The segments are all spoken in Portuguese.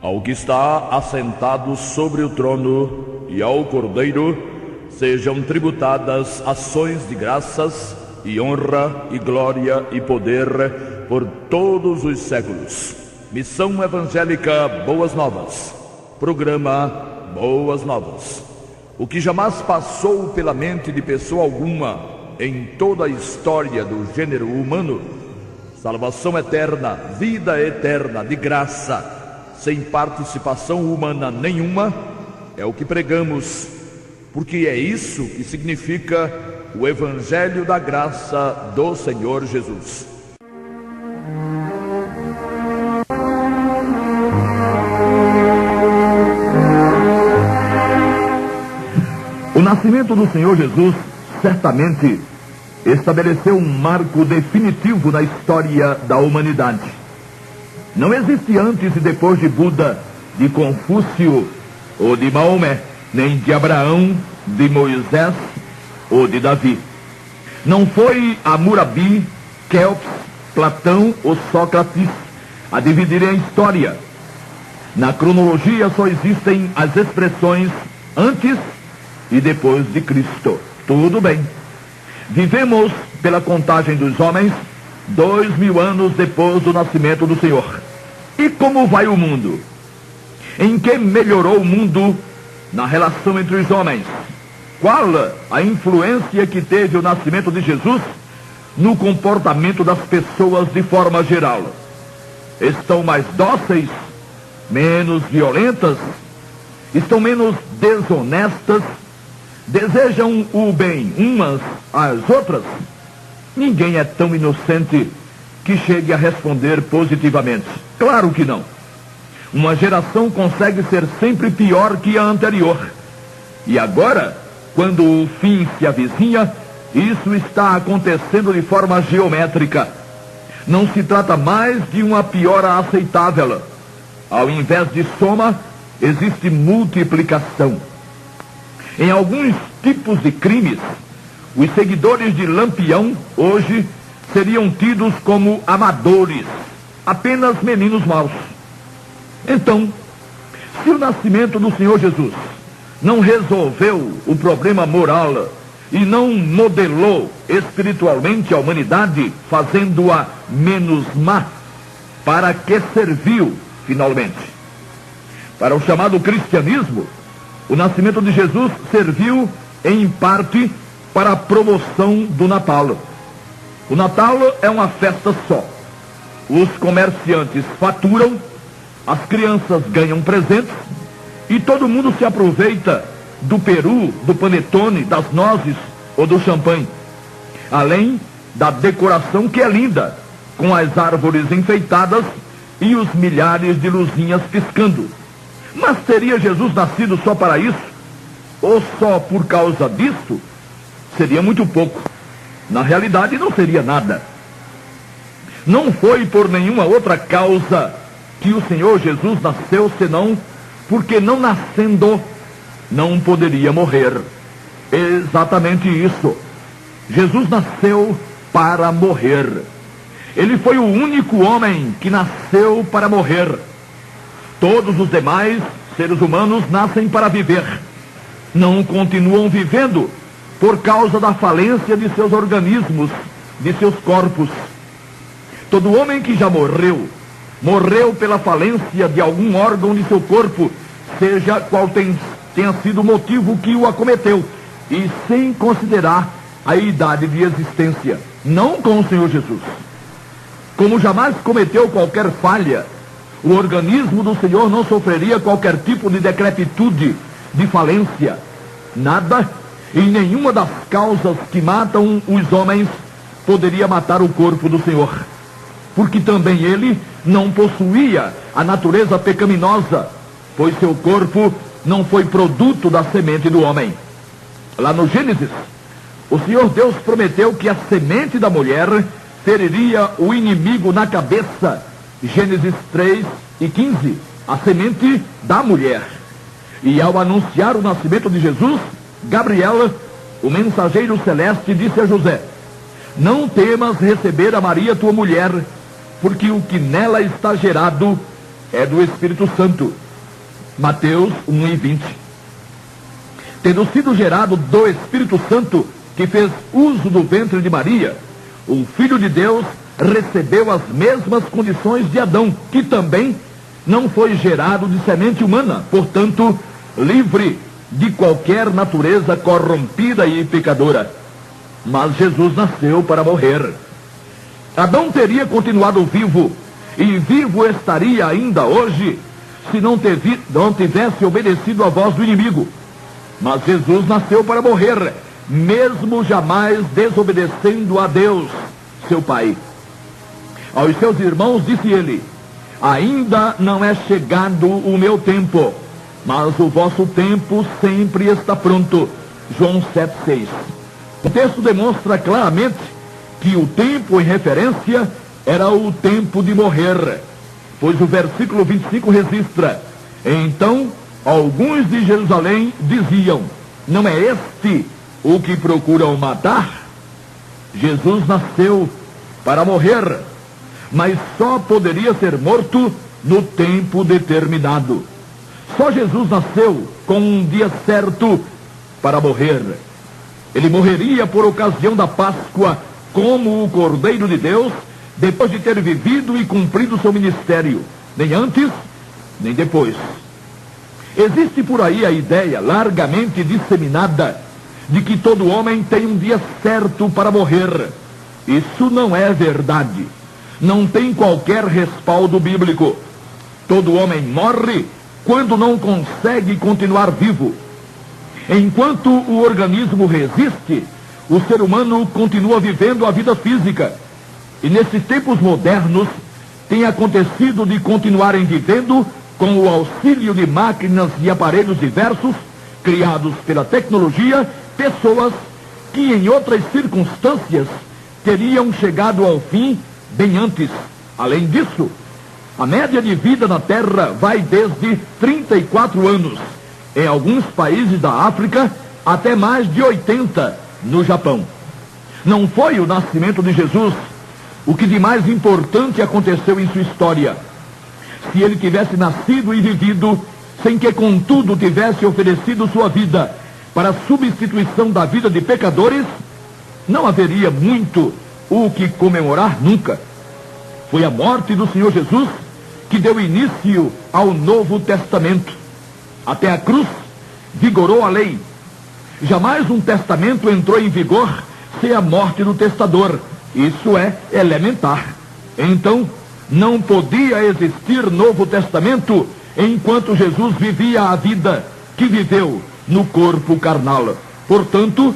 Ao que está assentado sobre o trono e ao Cordeiro sejam tributadas ações de graças e honra e glória e poder por todos os séculos. Missão Evangélica Boas Novas. Programa Boas Novas. O que jamais passou pela mente de pessoa alguma em toda a história do gênero humano, salvação eterna, vida eterna de graça, sem participação humana nenhuma, é o que pregamos, porque é isso que significa o Evangelho da Graça do Senhor Jesus. O nascimento do Senhor Jesus certamente estabeleceu um marco definitivo na história da humanidade. Não existe antes e depois de Buda, de Confúcio ou de Maomé, nem de Abraão, de Moisés ou de Davi. Não foi Hammurabi, Kelps, Platão ou Sócrates a dividirem a história. Na cronologia só existem as expressões antes e depois de Cristo. Tudo bem. Vivemos, pela contagem dos homens, 2000 anos depois do nascimento do Senhor. E como vai o mundo? Em que melhorou o mundo na relação entre os homens? Qual a influência que teve o nascimento de Jesus no comportamento das pessoas de forma geral? Estão mais dóceis? Menos violentas? Estão menos desonestas? Desejam o bem umas às outras? Ninguém é tão inocente que chegue a responder positivamente. Claro que não. Uma geração consegue ser sempre pior que a anterior. E agora, quando o fim se avizinha, isso está acontecendo de forma geométrica. Não se trata mais de uma piora aceitável. Ao invés de soma, existe multiplicação. Em alguns tipos de crimes, os seguidores de Lampião hoje seriam tidos como amadores, apenas meninos maus. Então, se o nascimento do Senhor Jesus não resolveu o problema moral e não modelou espiritualmente a humanidade, fazendo-a menos má, para que serviu finalmente? Para o chamado cristianismo, o nascimento de Jesus serviu, em parte, para a promoção do Natal. O Natal é uma festa só. Os comerciantes faturam, as crianças ganham presentes e todo mundo se aproveita do peru, do panetone, das nozes ou do champanhe. Além da decoração que é linda, com as árvores enfeitadas e os milhares de luzinhas piscando. Mas teria Jesus nascido só para isso? Ou só por causa disso? Seria muito pouco. Na realidade, não seria nada. Não foi por nenhuma outra causa que o Senhor Jesus nasceu, senão porque não nascendo, não poderia morrer. Exatamente isso. Jesus nasceu para morrer. Ele foi o único homem que nasceu para morrer. Todos os demais seres humanos nascem para viver. Não continuam vivendo por causa da falência de seus organismos, de seus corpos. Todo homem que já morreu, morreu pela falência de algum órgão de seu corpo, seja qual tenha sido o motivo que o acometeu, e sem considerar a idade de existência. Não com o Senhor Jesus. Como jamais cometeu qualquer falha, o organismo do Senhor não sofreria qualquer tipo de decrepitude, de falência. Nada e nenhuma das causas que matam os homens poderia matar o corpo do Senhor. Porque também ele não possuía a natureza pecaminosa, pois seu corpo não foi produto da semente do homem. Lá no Gênesis, o Senhor Deus prometeu que a semente da mulher feriria o inimigo na cabeça. Gênesis 3:15, a semente da mulher. E ao anunciar o nascimento de Jesus, Gabriel, o mensageiro celeste, disse a José: não temas receber a Maria tua mulher, porque o que nela está gerado é do Espírito Santo. Mateus 1:20. Tendo sido gerado do Espírito Santo, que fez uso do ventre de Maria, o Filho de Deus recebeu as mesmas condições de Adão, que também não foi gerado de semente humana, portanto, livre de qualquer natureza corrompida e pecadora. Mas Jesus nasceu para morrer. Adão teria continuado vivo, e vivo estaria ainda hoje, se não tivesse obedecido à voz do inimigo. Mas Jesus nasceu para morrer, mesmo jamais desobedecendo a Deus, seu Pai. Aos seus irmãos disse ele: ainda não é chegado o meu tempo, mas o vosso tempo sempre está pronto. João 7,6. O texto demonstra claramente que o tempo em referência era o tempo de morrer, pois o versículo 25 registra: então alguns de Jerusalém diziam: não é este o que procuram matar? Jesus nasceu para morrer, mas só poderia ser morto no tempo determinado. Só Jesus nasceu com um dia certo para morrer. Ele morreria por ocasião da Páscoa como o Cordeiro de Deus, depois de ter vivido e cumprido seu ministério, nem antes, nem depois. Existe por aí a ideia largamente disseminada de que todo homem tem um dia certo para morrer. Isso não é verdade. Não tem qualquer respaldo bíblico. Todo homem morre quando não consegue continuar vivo. Enquanto o organismo resiste, o ser humano continua vivendo a vida física. E nesses tempos modernos, tem acontecido de continuarem vivendo com o auxílio de máquinas e aparelhos diversos, criados pela tecnologia, pessoas que em outras circunstâncias teriam chegado ao fim bem antes. Além disso, a média de vida na Terra vai desde 34 anos, em alguns países da África, até mais de 80 no Japão. Não foi o nascimento de Jesus o que de mais importante aconteceu em sua história. Se ele tivesse nascido e vivido, sem que contudo tivesse oferecido sua vida para a substituição da vida de pecadores, não haveria muito o que comemorar nunca. Foi a morte do Senhor Jesus que deu início ao Novo Testamento. Até a cruz vigorou a lei. Jamais um testamento entrou em vigor sem a morte do testador. Isso é elementar. Então, não podia existir Novo Testamento enquanto Jesus vivia a vida que viveu no corpo carnal. Portanto,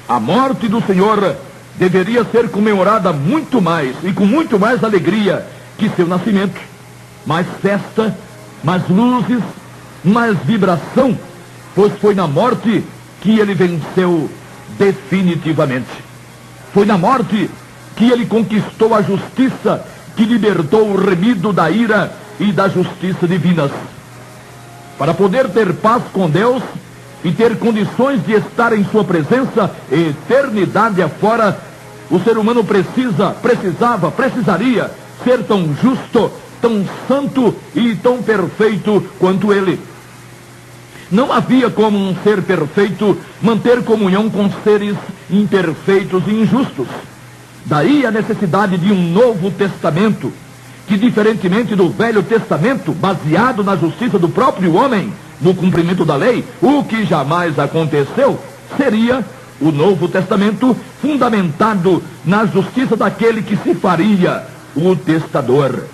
a morte do Senhor deveria ser comemorada muito mais e com muito mais alegria que seu nascimento. Mais festa, mais luzes, mais vibração, pois foi na morte que ele venceu definitivamente. Foi na morte que ele conquistou a justiça que libertou o remido da ira e da justiça divinas. Para poder ter paz com Deus e ter condições de estar em sua presença eternidade afora, o ser humano precisaria ser tão justo, tão santo e tão perfeito quanto ele. Não havia como um ser perfeito manter comunhão com seres imperfeitos e injustos. Daí a necessidade de um Novo Testamento, que diferentemente do Velho Testamento, baseado na justiça do próprio homem, no cumprimento da lei, o que jamais aconteceu, seria o Novo Testamento fundamentado na justiça daquele que se faria o testador.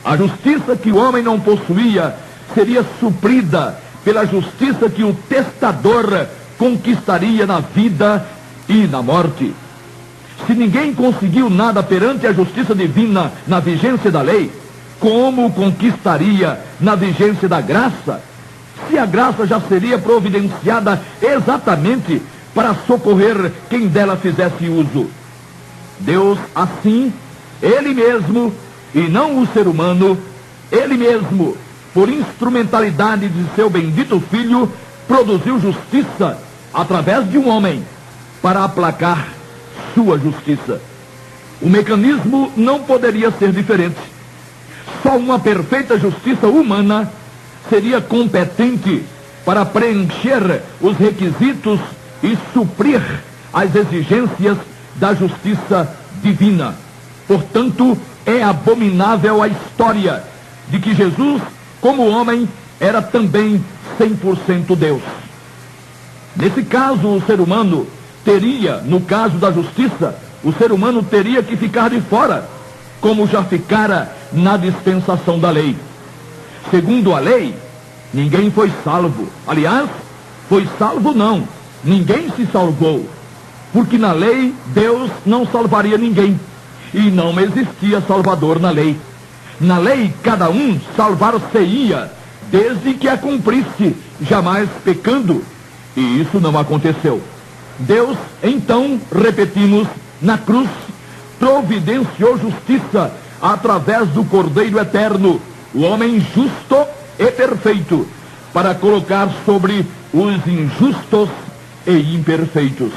A justiça que o homem não possuía seria suprida pela justiça que o testador conquistaria na vida e na morte. Se ninguém conseguiu nada perante a justiça divina na vigência da lei, como conquistaria na vigência da graça? Se a graça já seria providenciada exatamente para socorrer quem dela fizesse uso. Deus, assim, ele mesmo, e não o ser humano, ele mesmo, por instrumentalidade de seu bendito Filho, produziu justiça através de um homem para aplacar sua justiça. O mecanismo não poderia ser diferente. Só uma perfeita justiça humana seria competente para preencher os requisitos e suprir as exigências da justiça divina. Portanto, é abominável a história de que Jesus, como homem, era também 100% Deus. Nesse caso, o ser humano teria, no caso da justiça, o ser humano teria que ficar de fora, como já ficara na dispensação da lei. Segundo a lei, ninguém foi salvo. Aliás, foi salvo não, ninguém se salvou. Porque na lei, Deus não salvaria ninguém. E não existia salvador na lei. Na lei, cada um salvar-se-ia, desde que a cumprisse, jamais pecando. E isso não aconteceu. Deus, então, repetimos, na cruz, providenciou justiça através do Cordeiro Eterno, o homem justo e perfeito, para colocar sobre os injustos e imperfeitos.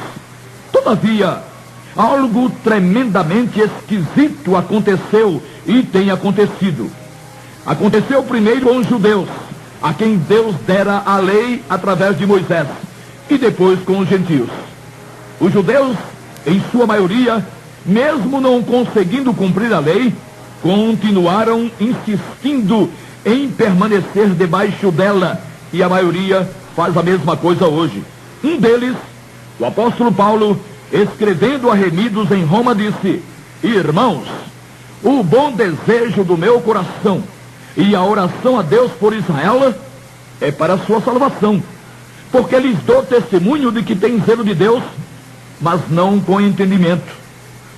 Todavia, algo tremendamente esquisito aconteceu e tem acontecido. Aconteceu primeiro com os judeus, a quem Deus dera a lei através de Moisés, e depois com os gentios. Os judeus, em sua maioria, mesmo não conseguindo cumprir a lei, continuaram insistindo em permanecer debaixo dela, e a maioria faz a mesma coisa hoje. Um deles, o apóstolo Paulo, escrevendo a remidos em Roma, disse: irmãos, o bom desejo do meu coração e a oração a Deus por Israel é para a sua salvação, porque lhes dou testemunho de que tem zelo de Deus, mas não com entendimento.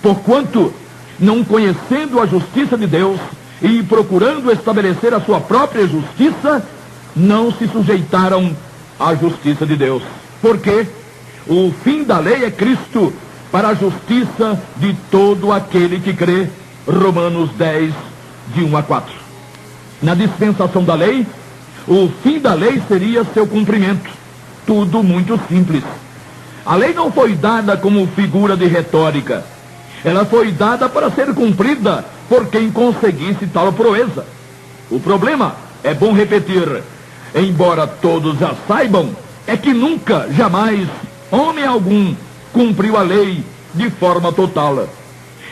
Porquanto, não conhecendo a justiça de Deus e procurando estabelecer a sua própria justiça, não se sujeitaram à justiça de Deus. Porque o fim da lei é Cristo, para a justiça de todo aquele que crê. Romanos 10, de 1 a 4. Na dispensação da lei, o fim da lei seria seu cumprimento. Tudo muito simples. A lei não foi dada como figura de retórica. Ela foi dada para ser cumprida por quem conseguisse tal proeza. O problema, é bom repetir, embora todos já saibam, é que nunca, jamais, homem algum cumpriu a lei de forma total.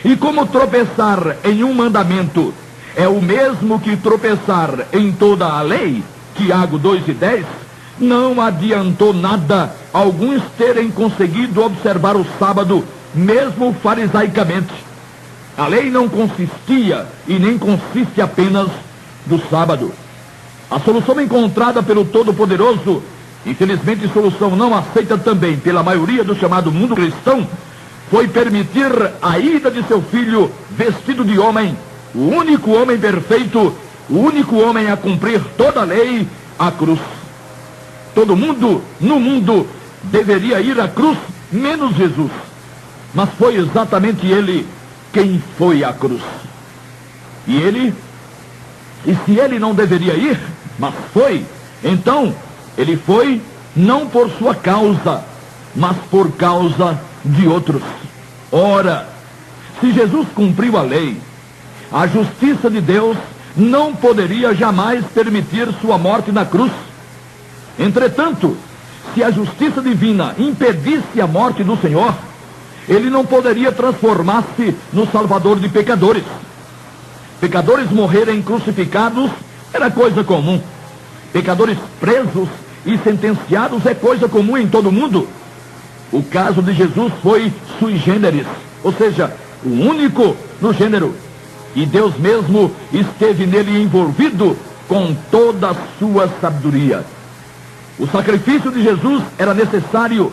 E como tropeçar em um mandamento é o mesmo que tropeçar em toda a lei, Tiago 2:10, não adiantou nada alguns terem conseguido observar o sábado, mesmo farisaicamente. A lei não consistia e nem consiste apenas do sábado. A solução encontrada pelo Todo-Poderoso, infelizmente solução não aceita também pela maioria do chamado mundo cristão, foi permitir a ida de seu filho vestido de homem, o único homem perfeito, o único homem a cumprir toda a lei, à cruz. Todo mundo no mundo deveria ir à cruz, menos Jesus. Mas foi exatamente ele quem foi à cruz. E se ele não deveria ir, mas foi, então ele foi não por sua causa, mas por causa de outros. Ora, se Jesus cumpriu a lei, a justiça de Deus não poderia jamais permitir sua morte na cruz. Entretanto, se a justiça divina impedisse a morte do Senhor, ele não poderia transformar-se no salvador de pecadores. Pecadores morrerem crucificados era coisa comum. Pecadores presos e sentenciados é coisa comum em todo mundo. O caso de Jesus foi sui generis, ou seja, o único no gênero. E Deus mesmo esteve nele envolvido com toda a sua sabedoria. O sacrifício de Jesus era necessário,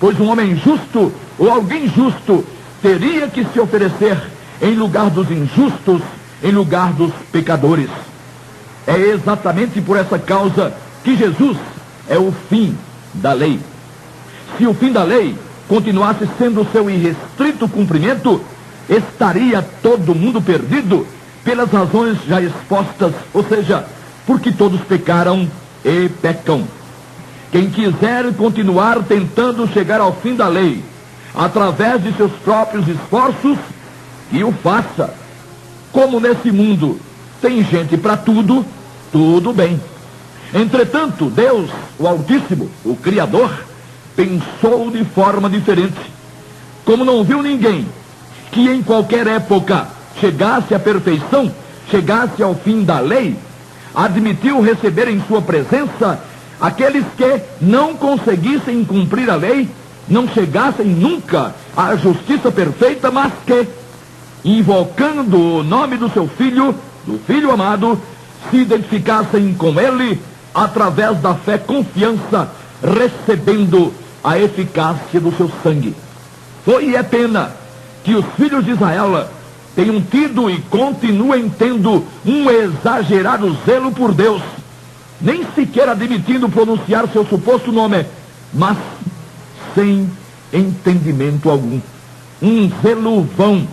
pois um homem justo ou alguém justo teria que se oferecer em lugar dos injustos, em lugar dos pecadores. É exatamente por essa causa que Jesus é o fim da lei. Se o fim da lei continuasse sendo o seu irrestrito cumprimento, estaria todo mundo perdido pelas razões já expostas, ou seja, porque todos pecaram e pecam. Quem quiser continuar tentando chegar ao fim da lei através de seus próprios esforços, que o faça. Como nesse mundo tem gente para tudo, tudo bem. Entretanto, Deus, o Altíssimo, o Criador, pensou de forma diferente. Como não viu ninguém que em qualquer época chegasse à perfeição, chegasse ao fim da lei, admitiu receber em sua presença aqueles que não conseguissem cumprir a lei, não chegassem nunca à justiça perfeita, mas que, invocando o nome do seu Filho, do Filho amado, se identificassem com ele através da fé, confiança, recebendo a eficácia do seu sangue. Foi e é pena que os filhos de Israel tenham tido e continuem tendo um exagerado zelo por Deus, nem sequer admitindo pronunciar seu suposto nome, mas sem entendimento algum. Um zelo vão,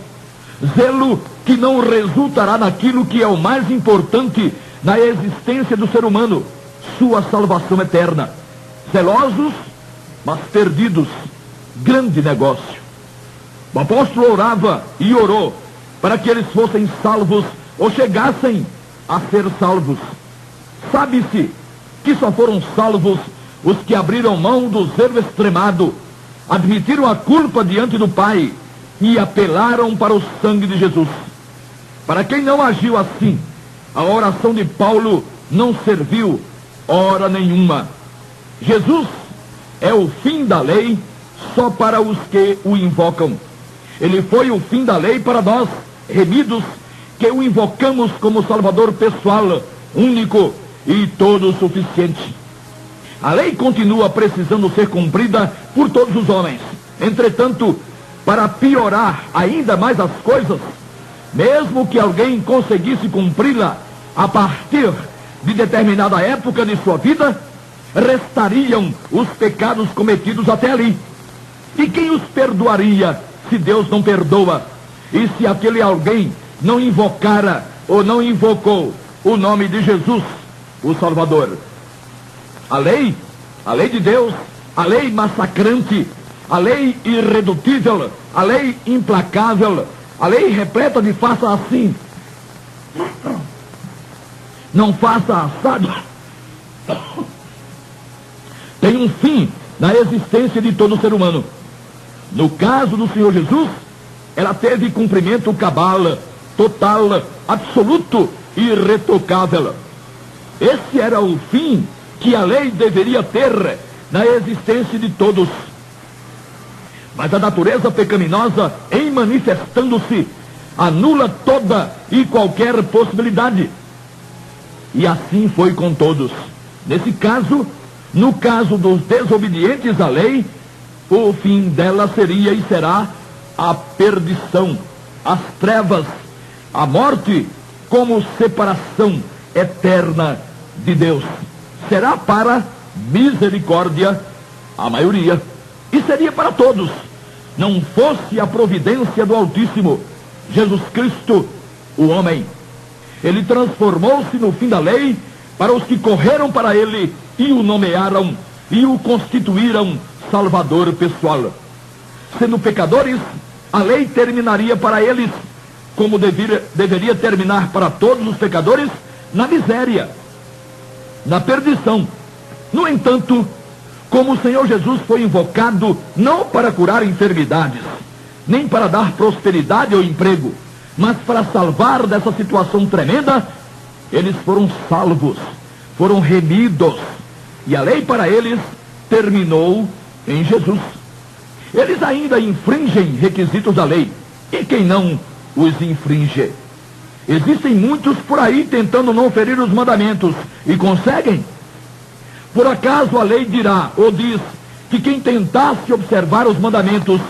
zelo que não resultará naquilo que é o mais importante na existência do ser humano, sua salvação eterna. Zelosos, mas perdidos. Grande negócio. O apóstolo orava e orou para que eles fossem salvos ou chegassem a ser salvos. Sabe-se que só foram salvos os que abriram mão do zelo extremado, admitiram a culpa diante do Pai e apelaram para o sangue de Jesus. Para quem não agiu assim, a oração de Paulo não serviu hora nenhuma. Jesus é o fim da lei só para os que o invocam. Ele foi o fim da lei para nós, remidos, que o invocamos como Salvador pessoal, único e todo suficiente. A lei continua precisando ser cumprida por todos os homens. Entretanto, para piorar ainda mais as coisas, mesmo que alguém conseguisse cumpri-la a partir de determinada época de sua vida, restariam os pecados cometidos até ali. E quem os perdoaria se Deus não perdoa? E se aquele alguém não invocara ou não invocou o nome de Jesus, o Salvador? A lei de Deus, a lei massacrante, a lei irredutível, a lei implacável, a lei repleta de faça assim, não faça assado, tem um fim na existência de todo ser humano. No caso do Senhor Jesus, ela teve cumprimento cabal, total, absoluto e irretocável. Esse era o fim que a lei deveria ter na existência de todos. Mas a natureza pecaminosa, em manifestando-se, anula toda e qualquer possibilidade. E assim foi com todos. Nesse caso, no caso dos desobedientes à lei, o fim dela seria e será a perdição, as trevas, a morte, como separação eterna de Deus. Será para misericórdia a maioria, e seria para todos, não fosse a providência do Altíssimo, Jesus Cristo, o homem. Ele transformou-se no fim da lei para os que correram para ele e o nomearam e o constituíram Salvador pessoal. Sendo pecadores, a lei terminaria para eles, como deveria terminar para todos os pecadores, na miséria, na perdição. No entanto, como o Senhor Jesus foi invocado não para curar enfermidades, nem para dar prosperidade ou emprego, mas para salvar dessa situação tremenda, eles foram salvos, foram remidos, e a lei para eles terminou em Jesus. Eles ainda infringem requisitos da lei, e quem não os infringe? Existem muitos por aí tentando não ferir os mandamentos, e conseguem. Por acaso a lei dirá, ou diz, que quem tentasse observar os mandamentos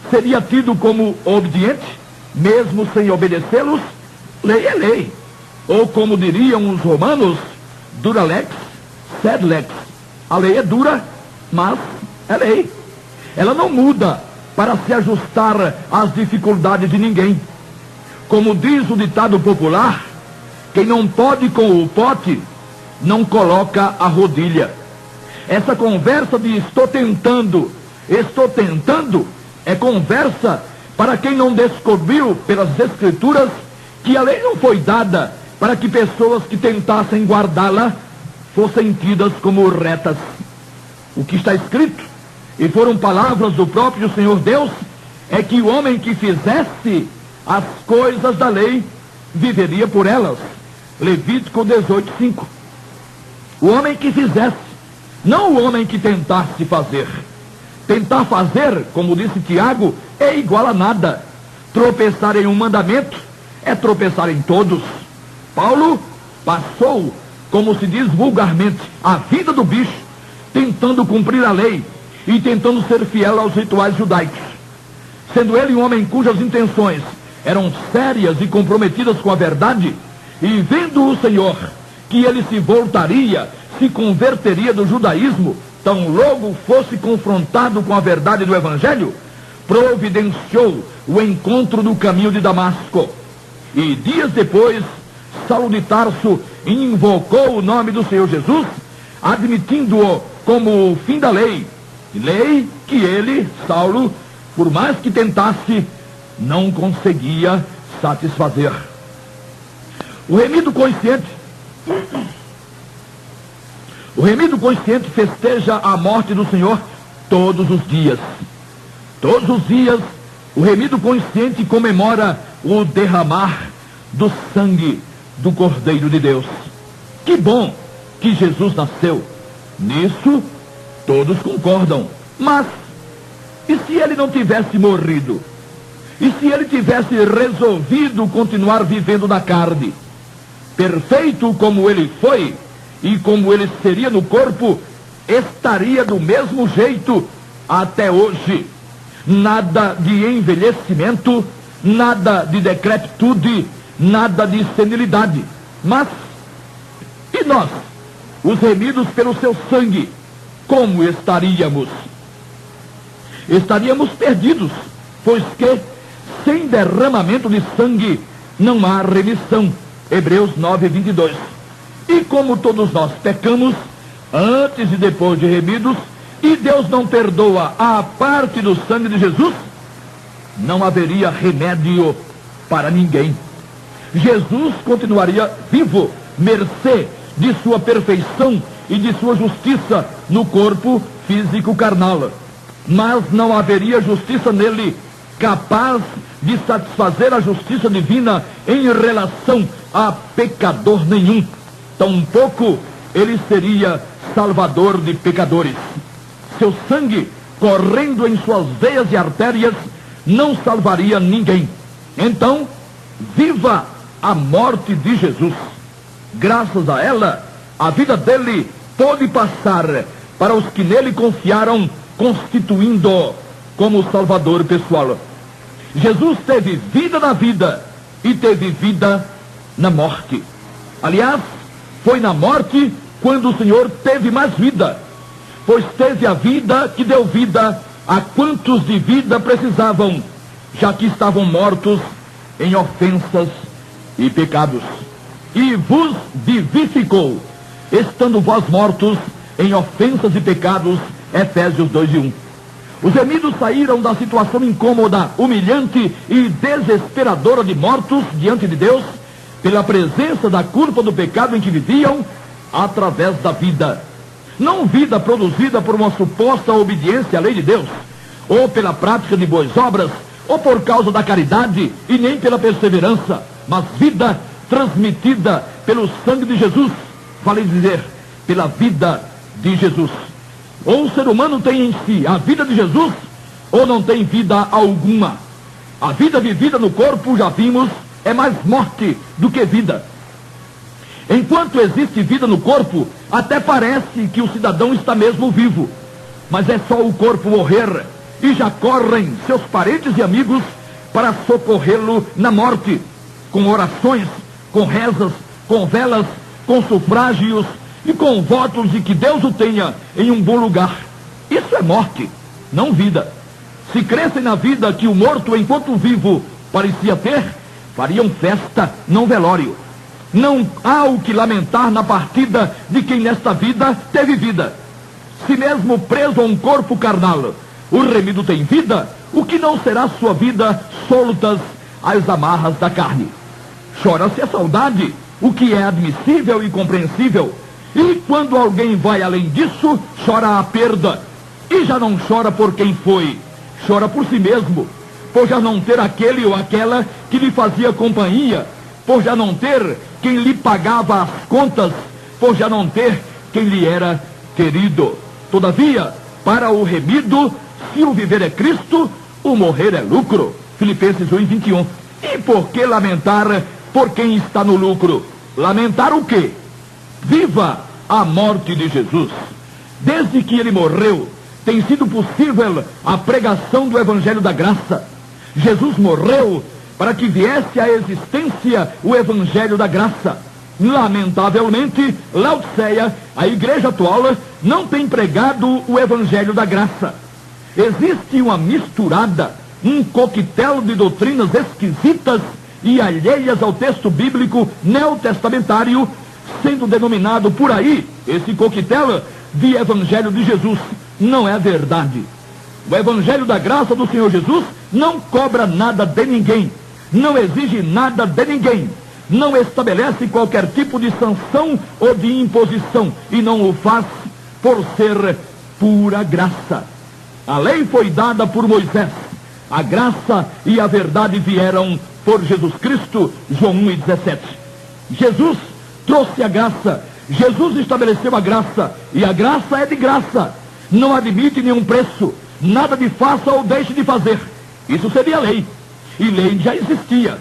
seria tido como obediente, mesmo sem obedecê-los? Lei é lei. Ou como diriam os romanos, dura lex, sed lex. A lei é dura, mas é lei. Ela não muda para se ajustar às dificuldades de ninguém. Como diz o ditado popular, quem não pode com o pote, não coloca a rodilha. Essa conversa de estou tentando, é conversa para quem não descobriu pelas Escrituras que a lei não foi dada para que pessoas que tentassem guardá-la fossem tidas como retas. O que está escrito, e foram palavras do próprio Senhor Deus, é que o homem que fizesse as coisas da lei viveria por elas. Levítico 18:5. O homem que fizesse, não o homem que tentasse fazer. Tentar fazer, como disse Tiago, é igual a nada. Tropeçar em um mandamento é tropeçar em todos. Paulo passou, como se diz vulgarmente, a vida do bicho, tentando cumprir a lei e tentando ser fiel aos rituais judaicos. Sendo ele um homem cujas intenções eram sérias e comprometidas com a verdade, e vendo o Senhor que ele se voltaria, se converteria do judaísmo, tão logo fosse confrontado com a verdade do Evangelho, providenciou o encontro no caminho de Damasco. E dias depois, Saulo de Tarso invocou o nome do Senhor Jesus, admitindo-o como o fim da lei que ele, Saulo, por mais que tentasse, não conseguia satisfazer. O remido consciente festeja a morte do Senhor todos os dias. Todos os dias, o remido consciente comemora o derramar do sangue do Cordeiro de Deus. Que bom que Jesus nasceu. Nisso, todos concordam. Mas, e se ele não tivesse morrido? E se ele tivesse resolvido continuar vivendo na carne? Perfeito como ele foi, e como ele seria no corpo, estaria do mesmo jeito até hoje. Nada de envelhecimento, nada de decrepitude, nada de senilidade. Mas, e nós, os remidos pelo seu sangue, como estaríamos? Estaríamos perdidos, pois que, sem derramamento de sangue, não há remissão. Hebreus 9:22. E como todos nós pecamos, antes e depois de remidos, e Deus não perdoa a parte do sangue de Jesus, não haveria remédio para ninguém. Jesus continuaria vivo, mercê de sua perfeição e de sua justiça no corpo físico carnal. Mas não haveria justiça nele capaz de satisfazer a justiça divina em relação a pecador nenhum. Tampouco ele seria salvador de pecadores. Seu sangue, correndo em suas veias e artérias, não salvaria ninguém. Então, viva a morte de Jesus. Graças a ela, a vida dele pôde passar para os que nele confiaram, constituindo como Salvador pessoal. Jesus teve vida na vida e teve vida na morte. Aliás, foi na morte quando o Senhor teve mais vida, pois teve a vida que deu vida a quantos de vida precisavam, já que estavam mortos em ofensas e pecados. E vos vivificou, estando vós mortos em ofensas e pecados. Efésios 2:1. Os remidos saíram da situação incômoda, humilhante e desesperadora de mortos diante de Deus, pela presença da culpa do pecado em que viviam, através da vida. Não vida produzida por uma suposta obediência à lei de Deus, ou pela prática de boas obras, ou por causa da caridade, e nem pela perseverança, mas vida transmitida pelo sangue de Jesus, vale dizer, pela vida de Jesus. Ou o ser humano tem em si a vida de Jesus, ou não tem vida alguma. A vida vivida no corpo, já vimos, é mais morte do que vida. Enquanto existe vida no corpo, até parece que o cidadão está mesmo vivo. Mas é só o corpo morrer, e já correm seus parentes e amigos para socorrê-lo na morte, com orações, com rezas, com velas, com sufrágios e com votos de que Deus o tenha em um bom lugar. Isso é morte, não vida. Se crescem na vida que o morto, enquanto vivo, parecia ter, fariam festa, não velório. Não há o que lamentar na partida de quem nesta vida teve vida. Se mesmo preso a um corpo carnal, o remido tem vida, o que não será sua vida soltas às amarras da carne? Chora-se a saudade, o que é admissível e compreensível. E quando alguém vai além disso, chora a perda. E já não chora por quem foi, chora por si mesmo, por já não ter aquele ou aquela que lhe fazia companhia, por já não ter quem lhe pagava as contas, por já não ter quem lhe era querido. Todavia, para o remido, se o viver é Cristo, o morrer é lucro. Filipenses 1:21. E por que lamentar por quem está no lucro? Lamentar o quê? Viva a morte de Jesus. Desde que ele morreu, tem sido possível a pregação do Evangelho da Graça. Jesus morreu para que viesse à existência o Evangelho da Graça. Lamentavelmente, Laodiceia, a igreja atual, não tem pregado o Evangelho da Graça. Existe uma misturada, um coquetel de doutrinas esquisitas e alheias ao texto bíblico neotestamentário, sendo denominado por aí, esse coquetel, de Evangelho de Jesus. Não é verdade. O Evangelho da Graça do Senhor Jesus não cobra nada de ninguém, não exige nada de ninguém, não estabelece qualquer tipo de sanção ou de imposição, e não o faz por ser pura graça. A lei foi dada por Moisés, a graça e a verdade vieram por Jesus Cristo, João 1:17. Jesus trouxe a graça, Jesus estabeleceu a graça, e a graça é de graça, não admite nenhum preço, nada de faça ou deixe de fazer. Isso seria lei, e lei já existia.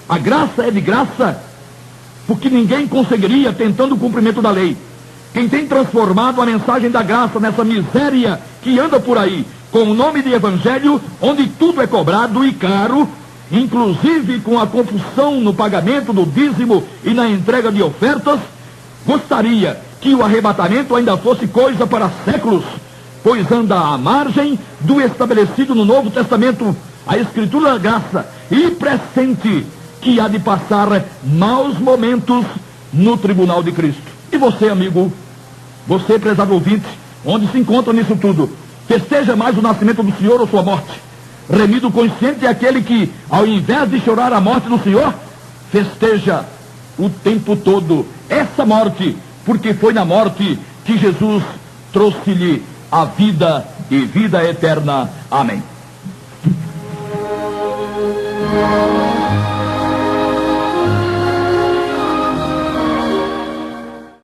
A graça é de graça, porque ninguém conseguiria tentando o cumprimento da lei. Quem tem transformado a mensagem da graça nessa miséria que anda por aí, com o nome de Evangelho, onde tudo é cobrado e caro, inclusive com a confusão no pagamento do dízimo e na entrega de ofertas, gostaria que o arrebatamento ainda fosse coisa para séculos, pois anda à margem do estabelecido no Novo Testamento, a Escritura da Graça, e pressente que há de passar maus momentos no tribunal de Cristo. E você, amigo, você, prezado ouvinte, onde se encontra nisso tudo, festeja mais o nascimento do Senhor ou sua morte? Remido consciente é aquele que, ao invés de chorar a morte do Senhor, festeja o tempo todo essa morte, porque foi na morte que Jesus trouxe-lhe a vida e vida eterna. Amém.